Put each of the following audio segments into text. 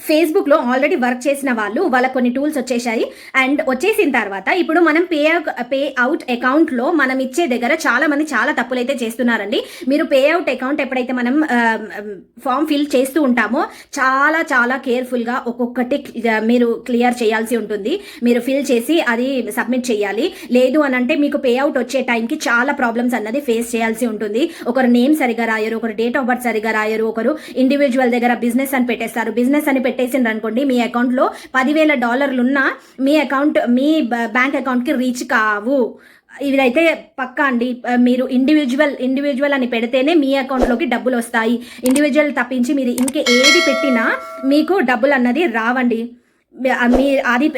ఫేస్బుక్లో already work చేసిన వాళ్ళు వాళ్ళకి కొన్ని టూల్స్ వచ్చేసాయి. అండ్ వచ్చేసిన తర్వాత ఇప్పుడు మనం పే అవుట్ అకౌంట్లో మనం ఇచ్చే దగ్గర చాలా మంది చాలా తప్పులైతే చేస్తున్నారండి. మీరు పే అవుట్ అకౌంట్ ఎప్పుడైతే మనం ఫామ్ ఫిల్ చేస్తూ ఉంటామో చాలా చాలా కేర్ఫుల్గా ఒక్కొక్కటి మీరు క్లియర్ చేయాల్సి ఉంటుంది. మీరు ఫిల్ చేసి అది సబ్మిట్ చేయాలి. లేదు అని అంటే మీకు పే అవుట్ వచ్చే టైంకి చాలా ప్రాబ్లమ్స్ అన్నది ఫేస్ చేయాల్సి ఉంటుంది. ఒకరు నేమ్ సరిగా రాయరు, ఒకరు డేట్ ఆఫ్ బర్త్ సరిగా రాయరు, ఒకరు ఇండివిజువల్ దగ్గర బిజినెస్ అని పెట్టేస్తారు. బిజినెస్ అని పెట్టేసిండ్రు అనుకోండి, మీ అకౌంట్లో $10,000 ఉన్నా మీ బ్యాంక్ అకౌంట్కి రీచ్ కావు. ఇదైతే పక్కా అండి. మీరు ఇండివిజువల్ అని పెడితేనే మీ అకౌంట్లోకి డబ్బులు వస్తాయి. ఇండివిజువల్ తప్పించి మీరు ఏది పెట్టినా మీకు డబ్బులు అన్నది రావండి.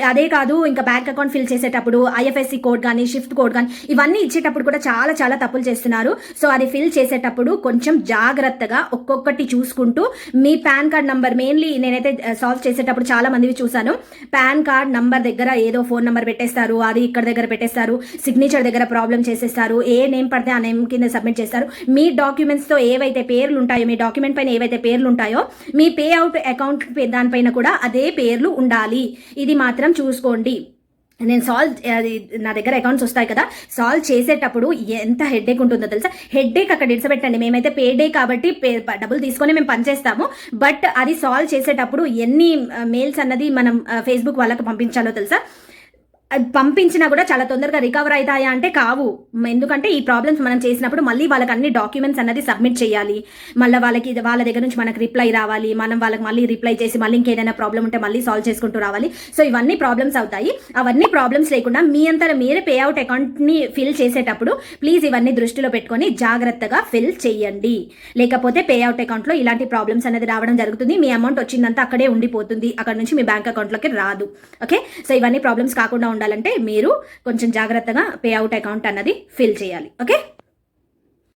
అదే కాదు, ఇంకా బ్యాంక్ అకౌంట్ ఫిల్ చేసేటప్పుడు ఐఎఫ్ఎస్సి కోడ్ కానీ షిఫ్ట్ కోడ్ కానీ ఇవన్నీ ఇచ్చేటప్పుడు కూడా చాలా చాలా తప్పులు చేస్తున్నారు. సో అది ఫిల్ చేసేటప్పుడు కొంచెం జాగ్రత్తగా ఒక్కొక్కటి చూసుకుంటూ మీ పాన్ కార్డ్ నంబర్, మెయిన్లీ నేనైతే సాల్వ్ చేసేటప్పుడు చాలా మందివి చూసాను, పాన్ కార్డ్ నంబర్ దగ్గర ఏదో ఫోన్ నెంబర్ పెట్టేస్తారు, అది ఇక్కడ దగ్గర పెట్టేస్తారు, సిగ్నేచర్ దగ్గర ప్రాబ్లం చేసేస్తారు, ఏ నేమ్ పడితే ఆ నేమ్ కింద సబ్మిట్ చేస్తారు. మీ డాక్యుమెంట్స్తో ఏవైతే పేర్లు ఉంటాయో, మీ డాక్యుమెంట్ పైన ఏవైతే పేర్లు ఉంటాయో మీ పే అవుట్ అకౌంట్ దానిపైన కూడా అదే పేర్లు ఉండాలి. ఇది మాత్రం చూసుకోండి. నేను నా దగ్గర అకౌంట్స్ వస్తాయి కదా, సాల్వ్ చేసేటప్పుడు ఎంత హెడ్ఏక్ ఉంటుందో తెలుసా. హెడ్ఏక్ అక్కడ ఇడిసపెట్టండి. మేమైతే పేడే కాబట్టి డబ్బులు తీసుకొని మేము పనిచేస్తాము. బట్ అది సాల్వ్ చేసేటప్పుడు ఎన్ని మెయిల్స్ అన్నది మనం ఫేస్బుక్ వాళ్ళకి పంపించాలో తెలుసా. పంపించినా కూడా చాలా తొందరగా రికవర్ అవుతాయా అంటే కావు. ఎందుకంటే ఈ ప్రాబ్లమ్స్ మనం చేసినప్పుడు మళ్ళీ వాళ్ళకి అన్ని డాక్యుమెంట్స్ అన్నది సబ్మిట్ చేయాలి. మళ్ళీ వాళ్ళ దగ్గర నుంచి మనకు రిప్లై రావాలి. మనం వాళ్ళకి మళ్ళీ రిప్లై చేసి మళ్ళీ ఇంకేదైనా ప్రాబ్లం ఉంటే మళ్ళీ సాల్వ్ చేసుకుంటూ రావాలి. సో ఇవన్నీ ప్రాబ్లమ్స్ అవుతాయి. అవన్నీ ప్రాబ్లమ్స్ లేకుండా మీ అంతా మీరే పే అవుట్ అకౌంట్ని ఫిల్ చేసేటప్పుడు ప్లీజ్ ఇవన్నీ దృష్టిలో పెట్టుకొని జాగ్రత్తగా ఫిల్ చేయండి. లేకపోతే పే అవుట్ అకౌంట్లో ఇలాంటి ప్రాబ్లమ్స్ అనేది రావడం జరుగుతుంది. మీ అమౌంట్ వచ్చిందంతా అక్కడే ఉండిపోతుంది, అక్కడ నుంచి మీ బ్యాంక్ అకౌంట్లోకి రాదు. ఓకే, సో ఇవన్నీ ప్రాబ్లమ్స్ కాకుండా ఉండాలంటే మీరు కొంచెం జాగ్రత్తగా పే అవుట్ అకౌంట్ అన్నది ఫిల్ చేయాలి. ఓకే.